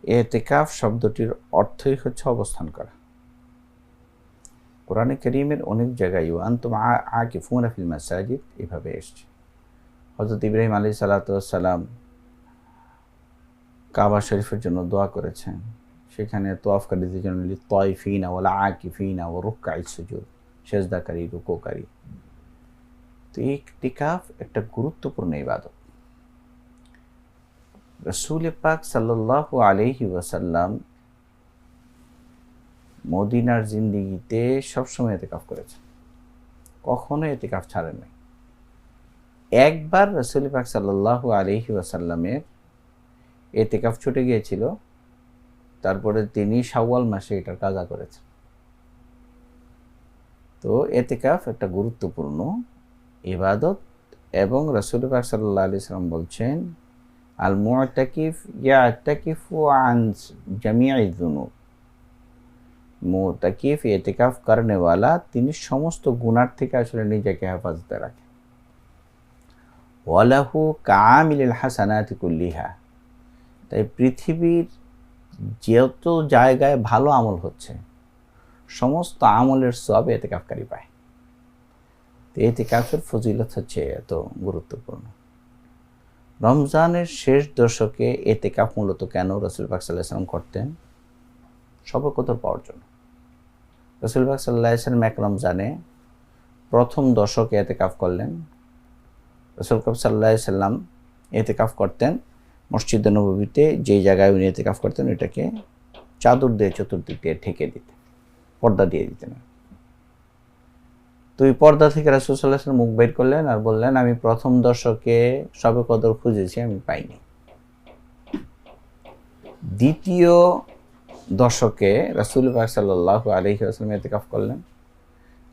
এতেকাফ শব্দটির অর্থই হচ্ছে অবস্থান করা। কোরআনে কারীমের অনেক জায়গায় আনতুম আকিফুনা ফিল মাসাজিদ এভাবে এসছে। হযরত ইব্রাহিম আলাইহিস সালাতু ওয়াস সালাম কাবা শরীফের জন্য দোয়া করেছেন, সেখানে তওয়াফকারীদের জন্য লিত্তাইফিনা ওয়াল আকিফিনা ওয়া রুকআইস সুজুদ, সেজদাকারী, রুকুকারী। তো ইতিকাফ একটা গুরুত্বপূর্ণ ইবাদত। রাসূল পাক সাল্লাল্লাহু আলাইহি ওয়াসাল্লাম মদিনার জিন্দেগিতে সবসময় ইতিকাফ করেছেন, কখনো ইতিকাফ ছাড়েন নাই। একবার রাসূল পাক সাল্লাল্লাহু আলাইহি ওয়াসাল্লামের ইতিকাফ ছুটে গিয়েছিল, তারপরে তিনি শাওয়াল মাসে এটার কাজা করেছেন। তো ইতিকাফ একটা গুরুত্বপূর্ণ ইবাদত এবং রাসূল পাক সাল্লাল্লাহু আলাইহি ওয়াসাল্লাম বলছেন, আল মুতাকিফ ইয়াতাকিফু আন জামিই যুনুব। মুতাকিফ ইতিকাফ করনে ওয়ালা, তিনি সমস্ত গুনাহ থেকে আসলে নিজেকে হেফাজতে রাখেন। ওয়ালাহু কামিলুল হাসানাতি কুল্লিহা, তাই পৃথিবীর যত জায়গায় ভালো আমল হচ্ছে সমস্ত আমলের সওয়াব ইতিকাফকারী পায়। তো ইতিকাফের ফজিলত হচ্ছে এত গুরুত্বপূর্ণ। রমজানের শেষ দশকে ইতিকাফ মূলত কেন রাসূল পাক সাল্লাল্লাহু আলাইহি ওয়াসাল্লাম করতেন? শবে কদর পাওয়ার জন্য। রাসূল পাক সাল্লাল্লাহু আলাইহি ওয়াসাল্লাম এক রমজানে প্রথম দশকে ইতিকাফ করলেন। রাসূল পাক সাল্লাল্লাহু আলাইহি ওয়াসাল্লাম ইতিকাফ করতেন মসজিদে নববীতে, যেই জায়গায় উনি ইতিকাফ করতেন এটাকে চাদর দিয়ে চতুর্দিক দিয়ে ঢেকে দিতেন, পর্দা দিয়ে দিতেন। তো এই পর্দা থেকে রাসূল সাল্লাল্লাহু আলাইহি ওয়াসাল্লাম মুখ বের করলেন আর বললেন, আমি প্রথম দশকে শবে কদর খুঁজেছি, আমি পাইনি। দ্বিতীয় দশকে রাসূল পাক সাল্লাল্লাহু আলাইহি ওয়াসাল্লাম ইতিকাফ করলেন,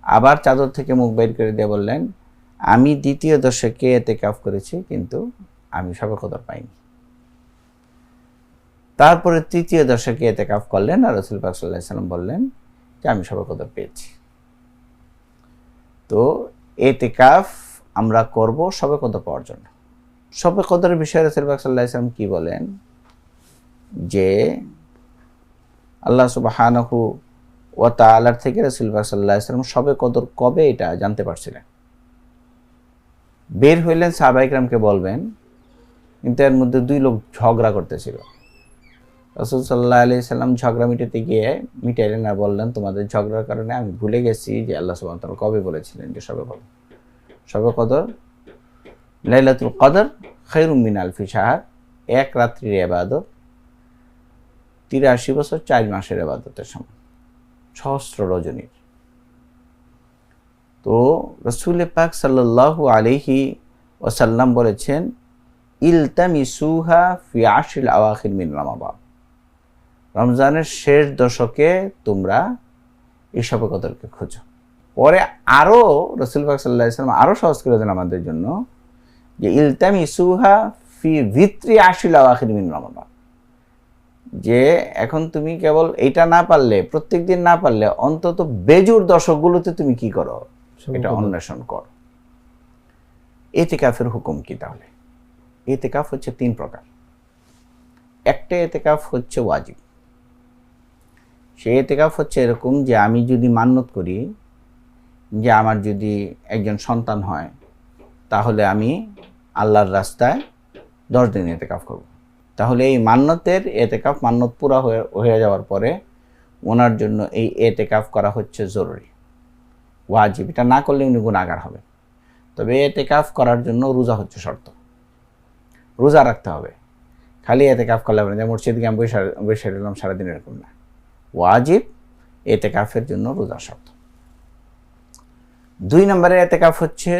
আবার চাদর থেকে মুখ বের করে দিয়ে বললেন, আমি দ্বিতীয় দশকে ইতিকাফ করেছি কিন্তু আমি শবে কদর পাইনি। তারপরে তৃতীয় দশকে ইতিকাফ করলেন আর রাসূল পাক সাল্লাল্লাহু আলাইহি ওয়াসাল্লাম বললেন যে আমি শবে কদর পেয়েছি। তো ইতিকাফ আমরা করব শবে কদর পাওয়ার জন্য। শবে কদরের বিষয়ে রাসূল পাক সাল্লাল্লাহু আলাইহি ওয়াসাল্লাম কি বলেন যে আল্লাহ সুবহানাহু ওয়া তাআলার থেকে রাসূল পাক সাল্লাল্লাহু আলাইহি ওয়াসাল্লাম শবে কদর কবে এটা জানতে পারছিলেন। বের হইলেন সাহাবায়ে কেরামকে বলবেন, কিন্তু এর মধ্যে দুই লোক ঝগড়া করতেছিল। রাসূল সাল্লাল্লাহু আলাইহি ওয়াসাল্লাম ঝগড়া মিটাতে গিয়ে মিটাইলেন আর বললেন, তোমাদের ঝগড়ার কারণে আমি ভুলে গেছি যে আল্লাহ সুবহানাহু ওয়া তাআলা কবে বলেছিলেন যে শবে কদর লাইলাতুল কদর খায়রুম মিন আলফি শাহর, এক রাত্রির ইবাদত 83 বছর 4 মাসের ইবাদতের সমান, সহস্র রজনীর। তো রাসূল পাক সাল্লাল্লাহু আলাইহি ওয়াসাল্লাম বলেছেন, ইলতামিসুহা ফি আশরিল আওয়াখির মিন রমাদান, রমজানের শেষ দশকে তোমরা এই শবে কদরকে খোঁজো। পরে আরো রাসূল পাক সাল্লাল্লাহু আলাইহি ওয়াসাল্লাম আরো সহজ করে দেন আমাদের জন্য যে ইলতামিসুহা ফি ভিত্রি আশরিল আওয়াখির মিন রমাদান, যে এখন তুমি কেবল এইটা না পারলে, প্রত্যেকদিন না পারলে অন্তত বেজুর দশকগুলোতে তুমি কি করো, এটা অন্বেষণ করো। ইতিকাফের হুকুম কি তাহলে? ইতিকাফ হচ্ছে 3 প্রকার। একটা ইতিকাফ হচ্ছে ওয়াজিব। সেই ইতিকাফ হচ্ছে এরকম যে আমি যদি মান্যত করি যে আমার যদি একজন সন্তান হয় তাহলে আমি আল্লাহর রাস্তায় 10 দিন ইতিকাফ করব। তাহলে এই মান্যতের ইতিকাফ, মান্যত পুরা হয়ে যাওয়ার পরে ওনার জন্য এই ইতিকাফ করা হচ্ছে জরুরি, ওয়াজিব। এটা না করলে উনি গুনাহগার হবে। তবে ইতিকাফ করার জন্য রোজা হচ্ছে শর্ত, রোজা রাখতে হবে। খালি ইতিকাফ করলে হবে না, মসজিদে গিয়ে বসে রইলাম সারাদিন, এরকম না। ওয়াজিব ইতিকাফের জন্য রোজা শর্ত। 2 নম্বরের ইতিকাফ হচ্ছে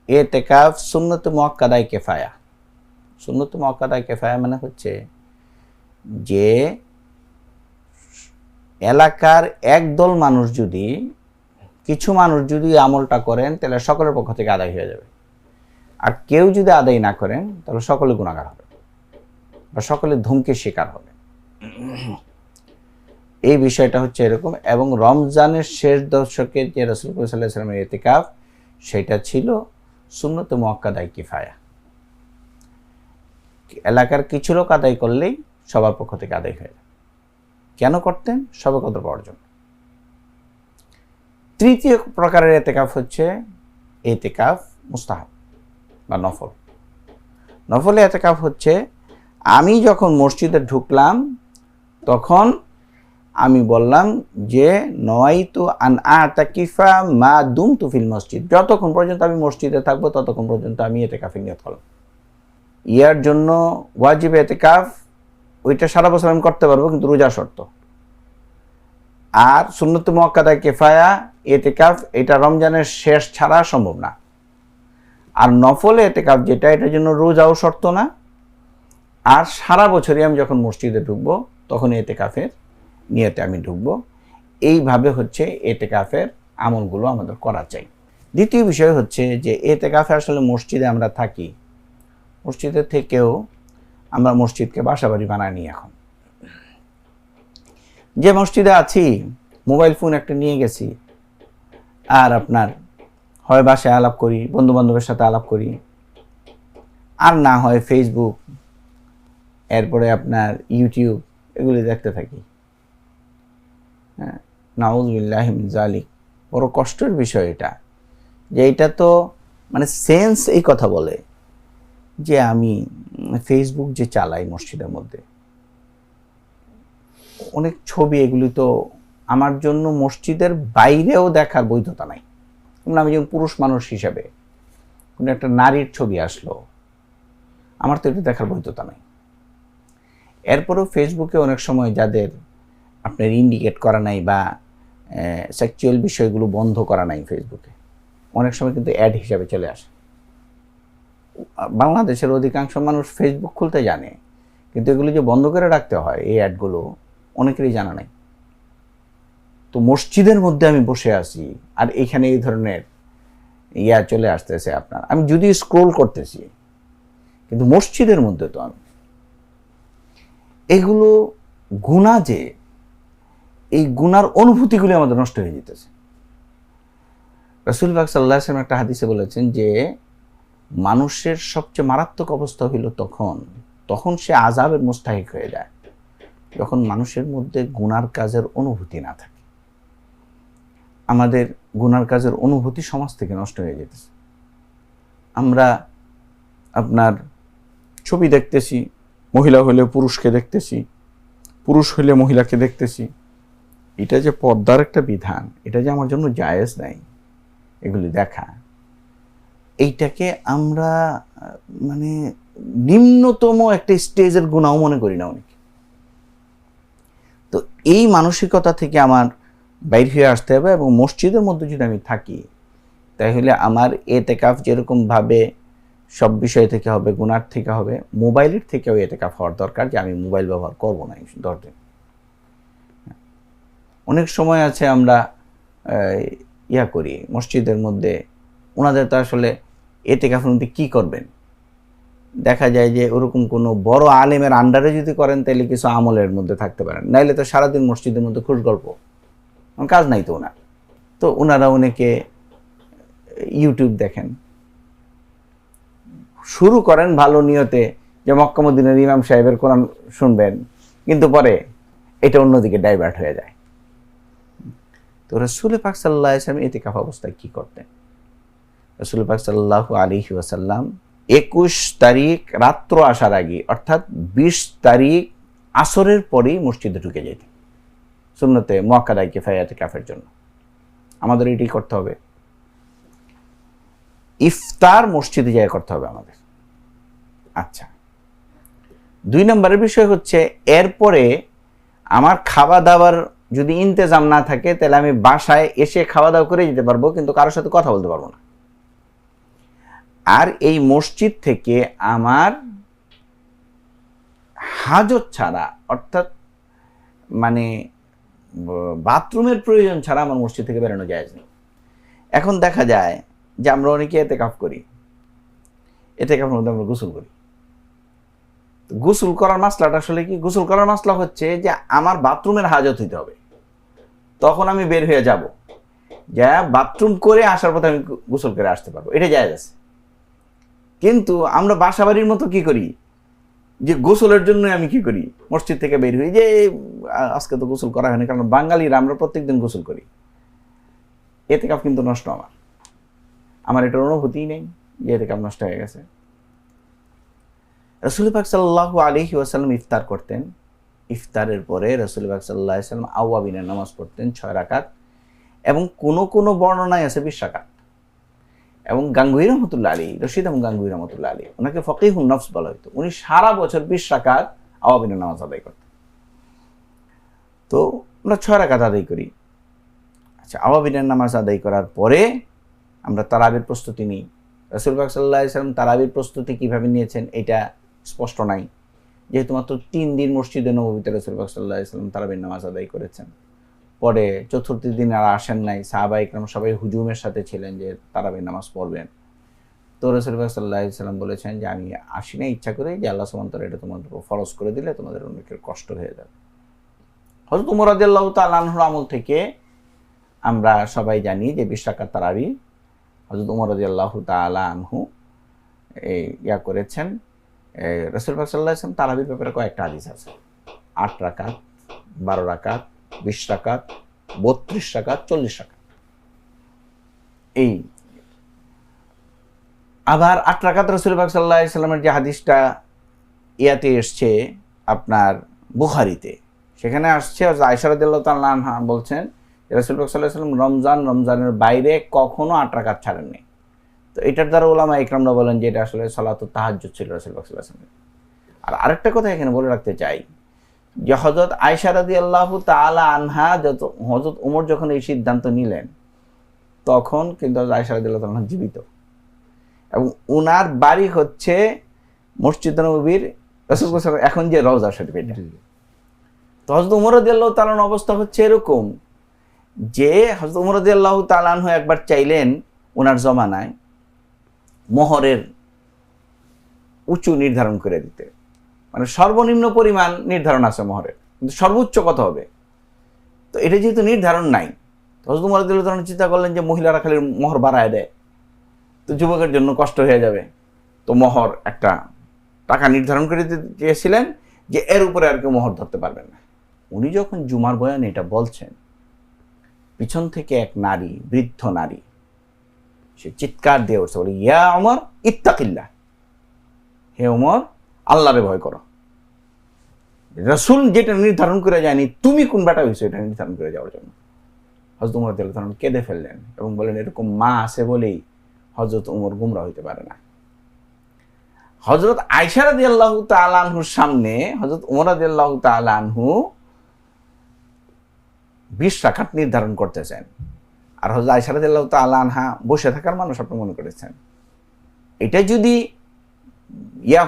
ইতিকাফ সুন্নত মুআক্কাদায়ে কিফায়া। সুন্নত মুআক্কাদায়ে কিফায়া মানে হচ্ছে যে এলাকার একদল মানুষ যদি, কিছু মানুষ যদি আমলটা করেন তাহলে সকলের পক্ষ থেকে আদায় হয়ে যাবে, আর কেউ যদি আদায় না করেন তাহলে সকলে গুনাহগার হবে বা সকলে ধূমকের শিকার হবে। এই বিষয়টা হচ্ছে এরকম। এবং রমজানের শেষ দশকে যে রাসূল সাল্লাল্লাহু আলাইহি ওয়াসাল্লামের ইতিকাফ, সেটা ছিল সুন্নত মুআক্কাদায়ে কিফায়া। এলাকার কিছু লোক আদায় করলেই সবার পক্ষ থেকে আদায় হয়ে যায়। কেন করতেন? সবে কদর পাওয়ার জন্য। তৃতীয় প্রকারের এতেকাফ হচ্ছে এতেকাফ মুস্তাহাব বা নফল। নফলে এতেকাফ হচ্ছে আমি যখন মসজিদে ঢুকলাম তখন আমি বললাম যে নওয়াইতু আন আতাকিফা মা দুমতু ফিল মসজিদ, যতক্ষণ পর্যন্ত আমি মসজিদে থাকবো ততক্ষণ পর্যন্ত আমি এতেকাফের নিয়ত করলাম। ইয়ার জন্য ওয়াজিব এতেকাফ ওইটা সারা বছর আমি করতে পারবো, কিন্তু রোজা শর্ত। আর সুন্নত মুআক্কাদা কিফায়া এতেকাফ এটা রমজানের শেষ ছাড়া সম্ভব না। আর নফলে এতেকাফ যেটা, এটার জন্য রোজাও শর্ত না, আর সারা বছরই আমি যখন মসজিদে ঢুকবো তখন এতেকাফের নিয়তে আমি ঢুকবো। এইভাবে হচ্ছে এতেকাফের আমলগুলো আমাদের করা চাই। দ্বিতীয় বিষয় হচ্ছে যে এতেকাফে আসলে মসজিদে আমরা থাকি, মসজিদে থেকেও আমরা মসজিদকে বাসাবাড়ি বানাই নি। এখন যে মসজিদে আছি মোবাইল ফোন একটা নিয়ে গেছি, আর আপনার হয় বাসায় আলাপ করি, বন্ধু বান্ধবের সাথে আলাপ করি, আর না হয় ফেসবুক, এরপরে আপনার ইউটিউব, এগুলি দেখতে থাকি। হ্যাঁ, নাউযুবিল্লাহি মিন যালিক। বড় কষ্টের বিষয় এটা, যে এটা তো মানে সেন্স এই কথা বলে যে আমি ফেসবুক যে চালাই মসজিদের মধ্যে, অনেক ছবি, এগুলি তো আমার জন্য মসজিদের বাইরেও দেখার বৈধতা নাই। আমি যেমন পুরুষ মানুষ হিসাবে কোনো একটা নারীর ছবি আসলো, আমার তো এটা দেখার বৈধতা নাই। এরপরেও ফেসবুকে অনেক সময় যাদের আপনার ইন্ডিকেট করা নাই বা সেক্সুয়াল বিষয়গুলো বন্ধ করা নাই ফেসবুকে, অনেক সময় কিন্তু অ্যাড হিসাবে চলে আসে। বাংলাদেশের অধিকাংশ মানুষ ফেসবুক খুলতে জানে, কিন্তু এগুলো যে বন্ধ করে রাখতে হয় এই অ্যাডগুলো অনেকেরই জানা নাই। তো মসজিদের মধ্যে আমি বসে আছি আর এখানে এই ধরনের ইয়া চলে আসতেছে আপনার, আমি যদি স্ক্রোল করতেছি, কিন্তু মসজিদের মধ্যে তো আমি এগুলো গুনাহ, যে এই গুনার অনুভূতিগুলি আমাদের নষ্ট হয়ে যেতেছে। রাসূল পাক সাল্লাল্লাহু আলাইহি ওয়াসাল্লাম একটা হাদিসে বলেছেন যে মানুষের সবচেয়ে মারাত্মক অবস্থা হইল তখন সে আযাবের মুস্তাহিক হয়ে যায়, যখন মানুষের মধ্যে গুনার কাজের অনুভূতি না থাকে। আমাদের গুনার কাজের অনুভূতি সমাজ থেকে নষ্ট হয়ে যেতেছে। আমরা আপনার ছবি দেখতেছি, মহিলা হলে পুরুষকে দেখতেছি, পুরুষ হলে মহিলাকে দেখতেছি। এটা যে পর্দার একটা বিধান, এটা যে আমার জন্য জায়েজ নাই এগুলি দেখা, এইটাকে আমরা মানে নিম্নতম একটা স্টেজের গুনাহ মনে করি না অনেকে। তো এই মানসিকতা থেকে আমার বাইর হয়ে আসতে হবে, এবং মসজিদের মধ্যে যদি আমি থাকি তাহলে আমার এতেকাফ যেরকমভাবে সব বিষয় থেকে হবে, গুনার থেকে হবে, মোবাইলের থেকেও এতেকাফ হওয়ার দরকার, যে আমি মোবাইল ব্যবহার করব না 10 দিন। অনেক সময় আছে আমরা ইয়া করি মসজিদের মধ্যে, ওনাদের তো আসলে এতেকাফের মধ্যে কী করবেন, দেখা যায় যে ওরকম কোনো বড় আলেমের আন্ডারে যদি করেন তাহলে কিছু আমলের মধ্যে থাকতে পারেন, নাইলে তো সারাদিন মসজিদের মধ্যে খুশ গল্প, কাজ নাই তো ওনার। তো ওনারা অনেকে ইউটিউব দেখেন, শুরু করেন ভালো নিয়তে যে মক্কা মদিনার ইমাম সাহেবের কোরআন শুনবেন, কিন্তু পরে এটা অন্যদিকে ডাইভার্ট হয়ে যায়। তো রাসূল পাক সাল্লাল্লাহু আলাইহি ওয়াসাল্লাম ইতিকাফ অবস্থায় কি করতেন? রাসূল পাক সাল্লাল্লাহু আলাইহি ওয়াসাল্লাম 21 তারিখ রাত্র আসার আগে, অর্থাৎ 20 তারিখ আসরের পরেই মসজিদে ঢুকে যেতেন সুন্নতে মুআক্কাদা কিফায়া ইতিকাফের জন্য। আমাদের এটাই করতে হবে। ইফতার মসজিদে যায় করতে হবে আমাদের। আচ্ছা, 2 নম্বরের বিষয় হচ্ছে, এরপরে আমার খাওয়া দাওয়ার যদি ইন্তেজাম না থাকে তাহলে আমি বাসায় এসে খাওয়া দাওয়া করে যেতে পারবো, কিন্তু কারোর সাথে কথা বলতে পারবো না। আর এই মসজিদ থেকে আমার হাজত ছাড়া, অর্থাৎ মানে বাথরুমের প্রয়োজন ছাড়া আমার মসজিদ থেকে বেরোনো জায়েজ নেই। এখন দেখা যায় যে আমরা অনেকে এতেকাফ করি, এতেকাফের মধ্যে আমরা গোসল করি। গোসল করার মাসলাটা আসলে কি? গোসল করার মাসলা হচ্ছে যে আমার বাথরুমের হাজত হইতে হবে, তখন আমি বের হয়ে যাব, যা বাথরুম করে আসার পথে আমি গোসল করে আসতে পারবো, এটা জায়েজ আছে। কিন্তু আমরা বাসা বাড়ির মতো কি করি, যে গোসলের জন্য আমি কি করি, মসজিদ থেকে বের হই, যে আজকে তো গোসল করা হয়নি, কারণ বাঙালিরা আমরা প্রত্যেকদিন গোসল করি। এতেকাফ কিন্তু নষ্ট। আমার এটার অনুভূতিই নেই যে এতেকাফ নষ্ট হয়ে গেছে। রাসূল পাক সাল্লাল্লাহু আলাইহি ওয়াসাল্লাম ইফতার করতেন। ইফতারের পরে রাসূল পাক সাল্লাল্লাহু আলাইহি ওয়াসাল্লাম আওয়াবিনের নামাজ পড়তেন 6 রাকাত, এবং কোন বর্ণনায় আছে 20 রাকাত। এবং গাঙ্গুহি রহমতুল্লাহ আলী, রশিদ এবং গাঙ্গুহি রহমতুল্লাহ আলী, ওনাকে ফকিহুন নফস বলা হতো। উনি সারা বছর 20 রাকাত আওয়াবিনের নামাজ আদায় করতেন। তো আমরা 6 রাকাত আদায় করি। আচ্ছা, আওয়াবিনের নামাজ আদায় করার পরে আমরা তারাবির প্রস্তুতি নিই। রাসূল পাক সাল্লাল্লাহু আলাইহি ওয়াসাল্লাম তারাবির প্রস্তুতি কিভাবে নিয়েছেন এটা স্পষ্ট নাই, যেহেতু মাত্র 3 দিন মসজিদে নববীতে রাসূল পাক সাল্লাল্লাহু আলাইহি ওয়াসাল্লাম তারাবির নামাজ আদায় করেছেন। পরে চতুর্থ দিন আর আসেন নাই। সাহাবা ইকরাম সবাই হুজুমের সাথে ছিলেন যে তারাবির নামাজ পড়বেন। তো রাসূল পাক সাল্লাল্লাহু আলাইহি ওয়াসাল্লাম বলেছেন যে আমি আসি না ইচ্ছা করে, যে আল্লাহ সুবহানাহু ওয়া তাআলা এটা তোমাদের উপর ফরজ করে দিলে তোমাদের অনেকের কষ্ট হয়ে যাবে। হযরত ওমর রাদিয়াল্লাহু তাআলা আনহুর আমল থেকে আমরা সবাই জানি যে 20 রাকাত তারাবি হযরত ওমর রাদিয়াল্লাহু তাআলা আনহু করেছেন। রাসূল পাক সাল্লাল্লাহু আলাইহি ওয়াসাল্লাম তারাবির ব্যাপারে কয়েকটা হাদিস আছে। 8 রাকাত, 12 রাকাত, 20 রাকাত, 32 রাকাত, 40 রাকাত। এই আবার 8 রাকাত রাসূল পাক সাল্লাল্লাহু আলাইহি ওয়াসাল্লামের যে হাদিসটা ইয়াতে এসছে আপনার বুখারীতে, সেখানে আসছে আয়েশা রাদিয়াল্লাহু তাআলা আনহা বলছেন রাসূল পাক সাল্লাল্লাহু আলাইহি ওয়াসাল্লাম রমজানের বাইরে কখনো 8 রাকাত ছাড়েননি। তো এটার দ্বারা উলামা ইকরামরা বলেন যে এটা আসলে সালাতুত তাহাজ্জুদ ছিল রাসূল পাক সাল্লাল্লাহু আলাইহি ওয়াসাল্লাম। আর আরেকটা কথা এখানে বলে রাখতে চাই যে হযরত আয়েশা রাদিয়াল্লাহু তাআলা আনহা হযরত ওমর যখন এই সিদ্ধান্ত নিলেন, তখন কিন্তু আয়েশা রাদিয়াল্লাহু তাআলা জীবিত, এবং উনার বাড়ি হচ্ছে মসজিদ নববীর রাসূল এখন যে রওজা শরীফ এটা। তো হযরত ওমর রাদিয়াল্লাহু তাআলার অবস্থা হচ্ছে এরকম যে হযরত ওমর রাদিয়াল্লাহু তাআলা আনহু একবার চাইলেন ওনার জমানায় মোহরের উঁচু নির্ধারণ করে দিতে, মানে সর্বনিম্ন পরিমাণ নির্ধারণ আছে মোহরের, কিন্তু সর্বোচ্চ কত হবে, তো এটা যেহেতু নির্ধারণ নাই, হযরত ওমর রাদিয়াল্লাহু তাআলা চিন্তা করলেন যে মহিলারা খালি মোহর বাড়ায় দেয়, তো যুবকের জন্য কষ্ট হয়ে যাবে। তো মোহর একটা টাকা নির্ধারণ করে দিতে চেয়েছিলেন যে এর উপরে আর কেউ মোহর ধরতে পারবেন না। উনি যখন জুমার বয়ানে এটা বলছেন, পিছন থেকে এক নারী, বৃদ্ধ নারী, সে চিৎকার দিয়ে উঠছে, বলে ইয়া ওমর ইত্তাকিল্লাহ, হে ওমর আল্লাহরে ভয় করো। রাসূল যেটা নির্ধারণ করে যায়নি, তুমি কোন বেটা হয়েছো এটা নির্ধারণ করে যাওয়ার জন্য। হযরত ওমর রাদিয়াল্লাহু তাআলা কেঁদে ফেললেন এবং বলেন এরকম মা আছে বলেই হযরত ওমর গুমরা হইতে পারে না। হযরত আয়েশা রাদিয়াল্লাহু তাআলা আনহুর সামনে হযরত ওমর রাদিয়াল্লাহু তাআলা আনহু 20 রাকাত নির্ধারণ করতেছেন, আর হযরত আয়েশা রাদিয়াল্লাহু তাআলা আনহা বসে থাকার মানুষ আপনি মনে করেছেন। এটা যদি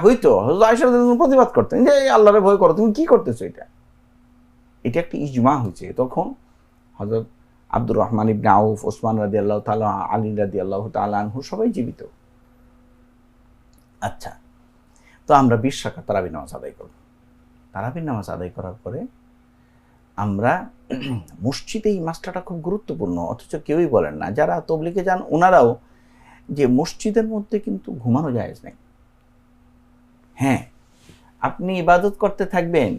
হইতো, হযরত আয়েশা রাদিয়াল্লাহু তাআলা প্রতিবাদ করতেন যে আল্লাহরে ভয় করো, তুমি কি করতেছো, এটা একটা ইজমা হয়েছে। তখন হযরত আব্দুর রহমান ইবনে আউফ, ওসমান রাদিয়াল্লাহু তাআলা, আলী রাদিয়াল্লাহু তাআলা আনহু সবাই জীবিত। আচ্ছা, তো আমরা 20 রাকাত তারাবির নামাজ আদায় করব। তারাবির নামাজ আদায় করার পরে আমরা মসজিদে, এই মাসলাটা খুব গুরুত্বপূর্ণ, অথচ কেউই বলেন না। যারা তবলিগে যান ওনারাও, যে মসজিদের মধ্যে কিন্তু ঘুমানো জায়েজ নেই। হ্যাঁ, আপনি ইবাদত করতে থাকবেন,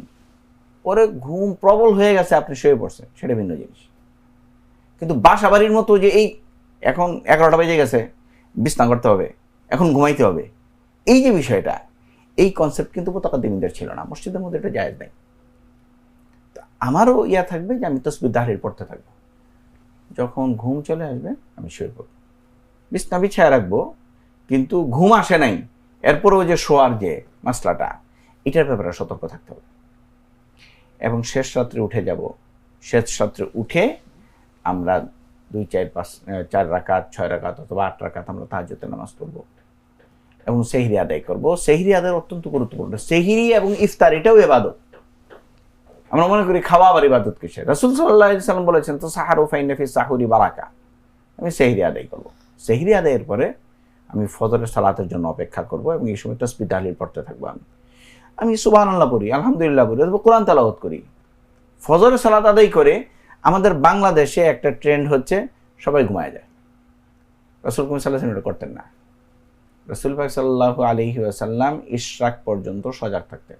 পরে ঘুম প্রবল হয়ে গেছে, আপনি শুয়ে পড়ছেন, সেটা ভিন্ন জিনিস। কিন্তু বাসা বাড়ির মতো যে এই এখন 11টা বেজে গেছে, বিছনা করতে হবে, এখন ঘুমাইতে হবে, এই যে বিষয়টা, এই কনসেপ্ট কিন্তু মুতাকাদ্দিমিনদের ছিল না। মসজিদের মধ্যে এটা জায়েজ নেই। আমারও থাকবে যে আমি তাসবিহ তাহলিল পড়তে থাকবো, যখন ঘুম চলে আসবে আমি শুয়ে পড়ব, বিছনা বিছায় রাখবো, কিন্তু ঘুম আসে নাই, এরপরেও যে শোয়ার যে মাসলাটা, এটার ব্যাপারে সতর্ক থাকতে হবে। এবং শেষ রাত্রে উঠে যাব, শেষ রাত্রে উঠে আমরা 2, 4, 5, 4 রাকাত, 6 রাকাত অথবা 8 রাকাত আমরা তাহাজ্জুদের নামাজ পড়বো এবং সেহরি আদায় করবো। সেহরি আদায় অত্যন্ত গুরুত্বপূর্ণ। সেহরি এবং ইফতার এটাও ইবাদত। আমরা মনে করি খাওয়া আবার ইবাদত কিসের? রাসূল সাল্লাল্লাহু আলাইহি ওয়াসাল্লাম বলেছেন তো সাহারু ফাইন্না ফি সাহুরি বারাকা। আমি সেহরি আদায় করব। সেহরি আদায়ের পরে আমি ফজরের সালাতের জন্য অপেক্ষা করব এবং এই সময় তাসবিহ তাহলিল পড়তে থাকবো। আমি সুবহানাল্লাহ পড়ি, আলহামদুলিল্লাহ পড়ি, অথবা কোরআন তেলাওয়াত করি। ফজরের সালাত আদায় করে আমাদের বাংলাদেশে একটা ট্রেন্ড হচ্ছে সবাই ঘুমায় যায়। রাসূল সাল্লাল্লাহু আলাইহি ওয়াসাল্লাম এটা করতেন না। রাসূল পাক সাল্লাল্লাহু আলাইহি ওয়াসাল্লাম ইশরাক পর্যন্ত সজাগ থাকতেন।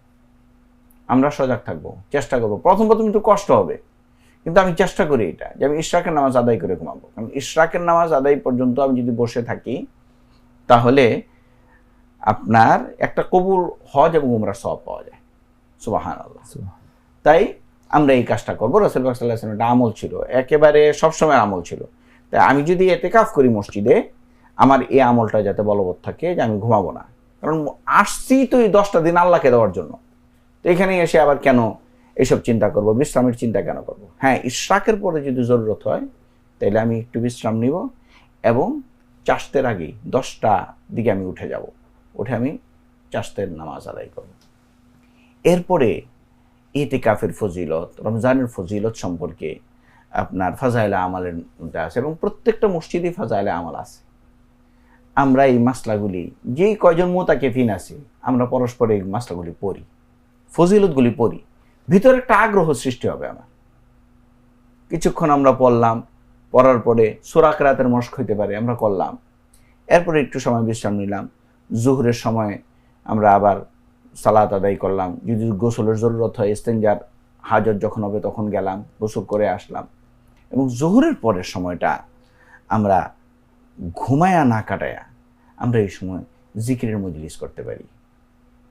আমরা সজাগ থাকবো, চেষ্টা করবো। প্রথম একটু কষ্ট হবে, কিন্তু আমি চেষ্টা করি এটা যে আমি ইশরাকের নামাজ আদায় করে ঘুমাবো। কারণ ইশরাকের নামাজ আদায় পর্যন্ত আমি যদি বসে থাকি তাহলে আপনার একটা কবুল হজ এবং উমরার সওয়াব পাওয়া যায়। সুবহানাল্লাহ। তাই আমরা এই কাজটা করবো। রাসূল পাক সাল্লাল্লাহু আলাইহি ওয়াসাল্লাম এটা আমল ছিল, একেবারে সবসময় আমল ছিল। তাই আমি যদি ইতিকাফ করি মসজিদে, আমার এই আমলটা যাতে বলবৎ থাকে যে আমি ঘুমাবো না। কারণ আসছি তো এই 10টা দিন আল্লাহকে দেওয়ার জন্য, তো এখানে এসে আবার কেন এইসব চিন্তা করব, বিশ্রামের চিন্তা কেন করব? হ্যাঁ, ইশরাকের পরে যদি জরুরত হয় তাহলে আমি একটু বিশ্রাম নিব এবং চাশতের আগেই 10টা দিকে আমি উঠে যাব, উঠে আমি চাশতের নামাজ আদায় করব। এরপরে ইতিকাফের ফজিলত, রমজানের ফজিলত সম্পর্কে আপনার ফাজাইলে আমালের মধ্যে আছে এবং প্রত্যেকটা মসজিদে ফাজাইলে আমল আছে। আমরা এই মাসলাগুলি, যেই কয়জন মুতাকিফিন আছি, আমরা পরস্পর এই মাসলাগুলি পড়ি, ফজিলতগুলি পড়ি, ভিতরে একটা আগ্রহ সৃষ্টি হবে। আমার কিছুক্ষণ আমরা পড়লাম, পড়ার পরে সূরা কিরাতের মশক হইতে পারে, আমরা করলাম। এরপরে একটু সময় বিশ্রাম নিলাম, জোহরের সময় আমরা আবার সালাত আদায় করলাম। যদি গোসলের জরুরত হয়, ইস্তেঞ্জার হাজত যখন হবে তখন গেলাম, গোসল করে আসলাম। এবং জোহরের পরের সময়টা আমরা ঘুমায়া না কাটায়া আমরা এই সময় জিকিরের মজলিস করতে পারি।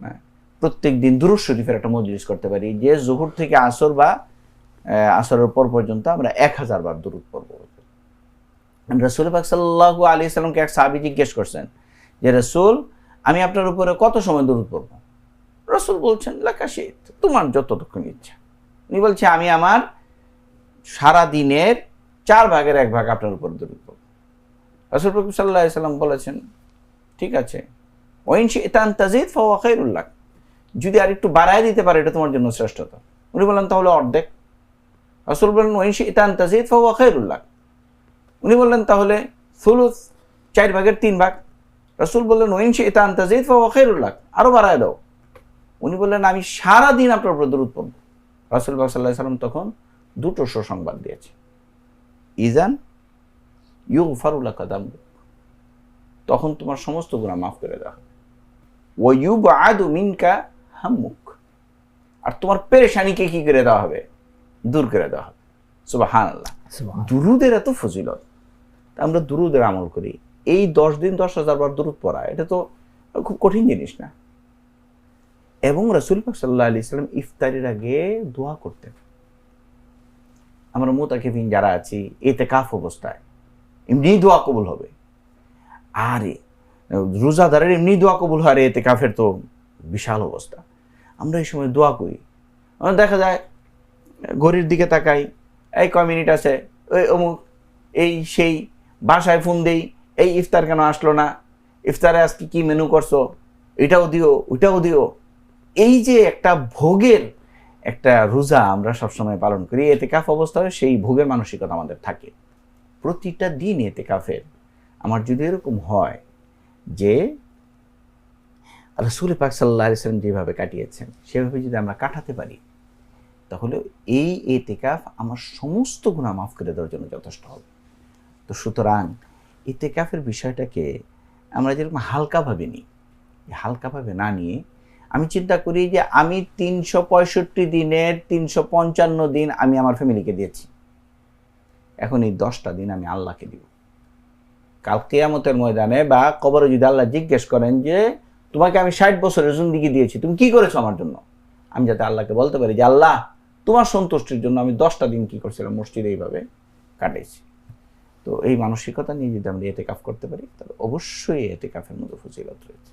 হ্যাঁ, প্রত্যেক দিন দুরূদ শরীফের একটা মজলিস করতে পারি, যে জোহর থেকে আসর বা আসরের পর পর্যন্ত আমরা 1000 বার দুরূদ পড়ব। রাসূল পাক সাল্লাল্লাহু আলাইহি সাল্লামকে এক সাহাবী জিজ্ঞেস করছেন যে, রাসূল, আমি আপনার উপরে কত সময় দুরূদ পড়ব? রাসূল বলছেন, লাকাশিত, তোমার যতটুকু ইচ্ছা। উনি বলছে, আমি আমার সারা দিনের 4 ভাগের 1 ভাগ আপনার উপর দুরূদ পড়ব। রাসূল পাক সাল্লাল্লাহু আলাইহি সাল্লাম বলেছেন, ঠিক আছে, ওয়াইন শি'তা আন তাজিদ ফাহুয়া খায়রুল লাক, যদি আর একটু বাড়ায় দিতে পারে এটা তোমার জন্য শ্রেষ্ঠতা। উনি বললেন, তাহলে অর্ধেক। রাসূল বললেন, ওয়াইন শি'তা আন তাজিদ ফাহুয়া খায়রুল লাক। উনি বললেন, তাহলে সুলুস, 4 ভাগের 3 ভাগ। রাসূল বললেন, ওয়াইন শি'তা আন তাজিদ ফাহুয়া খায়রুল লাক, আরো বাড়ায় দাও। উনি বললেন, আমি সারা দিন আপনার উপর দরুদ পড়ব। রাসূল পাক সাল্লাল্লাহু আলাইহি সাল্লাম তখন দুটো সুসংবাদ দিয়েছে, ইজান ইউগফারু লাকা যামবুক, তখন তোমার সমস্ত গুনাহ মাফ করে দেওয়া হবে, ওয়া ইউবআদু মিনকা হাম্মুক, আর তোমার পেরেশানিকে কি করে দেওয়া হবে? দূর করে দেওয়া হবে। সুবহানাল্লাহ। দুরুদের এত ফজিলত, আমরা দুরুদের আমল করি। এই 10 দিন 10,000 বার দুরুদ পড়া, এটা তো খুব কঠিন জিনিস না। এবং রাসূল পাক সাল্লাল্লাহু আলাইহি সাল্লাম ইফতারের আগে দোয়া করতেন। আমরা মুতাকিফিন যারা আছি ইতিকাফ অবস্থায় এমনি দোয়া কবুল হবে, আর রোজাদারের এমনি দোয়া কবুল হয়, আর ইতিকাফের তো বিশাল অবস্থা। আমরা এই সময় দোয়া করি, দেখা যায় ঘড়ির দিকে তাকাই, এই কয় মিনিট আছে, ওই অমুক, এই সেই, বাসায় ফোন দেই, এই ইফতার কেন আসলো না, ইফতারে আজকে কি মেনু করছো, এটাও দিও ওইটাও দিও। এই যে একটা ভোগের একটা রোজা আমরা সবসময় পালন করি, ইতিকাফ অবস্থায় সেই ভোগের মানসিকতা আমাদের থাকে। প্রতিটা দিন ইতিকাফের আমার যদি এরকম হয় যে রাসূল পাক সাল্লাল্লাহু আলাইহি ওয়াসাল্লাম যেভাবে কাটিয়েছেন সেভাবে যদি আমরা কাটাতে পারি, তাহলে এই ইতিকাফ আমার সমস্ত গুনাহ মাফ করে দেওয়ার জন্য যথেষ্ট হবে। তো সুতরাং ইতিকাফের বিষয়টাকে আমরা যেরকম হালকাভাবে নিই, হালকাভাবে না নিয়ে আমি চিন্তা করি যে আমি 365 দিনের 355 দিন আমি আমার ফ্যামিলিকে দিয়েছি, এখন এই 10টা দিন আমি আল্লাহকে দিব। কাল কিয়ামতের ময়দানে বা কবরে যদি আল্লাহ জিজ্ঞেস করেন যে তোমাকে আমি 60 বছরের জিন্দেগি দিয়েছি, তুমি কি করেছো আমার জন্য, আমি যাতে আল্লাহকে বলতে পারি যে আল্লাহ, তোমার সন্তুষ্টির জন্য আমি 10টা দিন কি করছিলাম, মসজিদে এইভাবে কাটাইছি। তো এই মানসিকতা নিয়ে যদি আমরা ইতিকাফ করতে পারি, তাহলে অবশ্যই ইতিকাফের মধ্যে ফজিলত রয়েছে।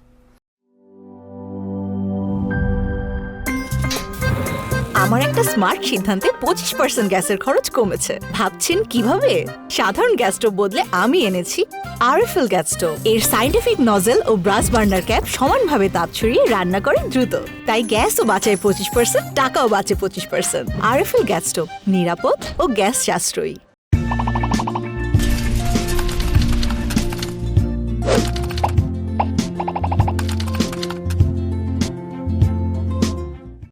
আমার একটা স্মার্ট সিদ্ধান্তে 25% গ্যাসের খরচ কমেছে। ভাবছেন কিভাবে? সাধারণ গ্যাস স্টোভ বদলে আমি এনেছি আরএফএল গ্যাস স্টোভ। এর সাইন্টিফিক নজল ও ব্রাস বার্নার ক্যাপ সমানভাবে তাপ ছড়িয়ে রান্না করে দ্রুত, তাই গ্যাসও বাঁচায় 25%, টাকাও বাঁচে 25%। আরএফএল গ্যাস স্টোভ, নিরাপদ ও গ্যাস সাশ্রয়ী।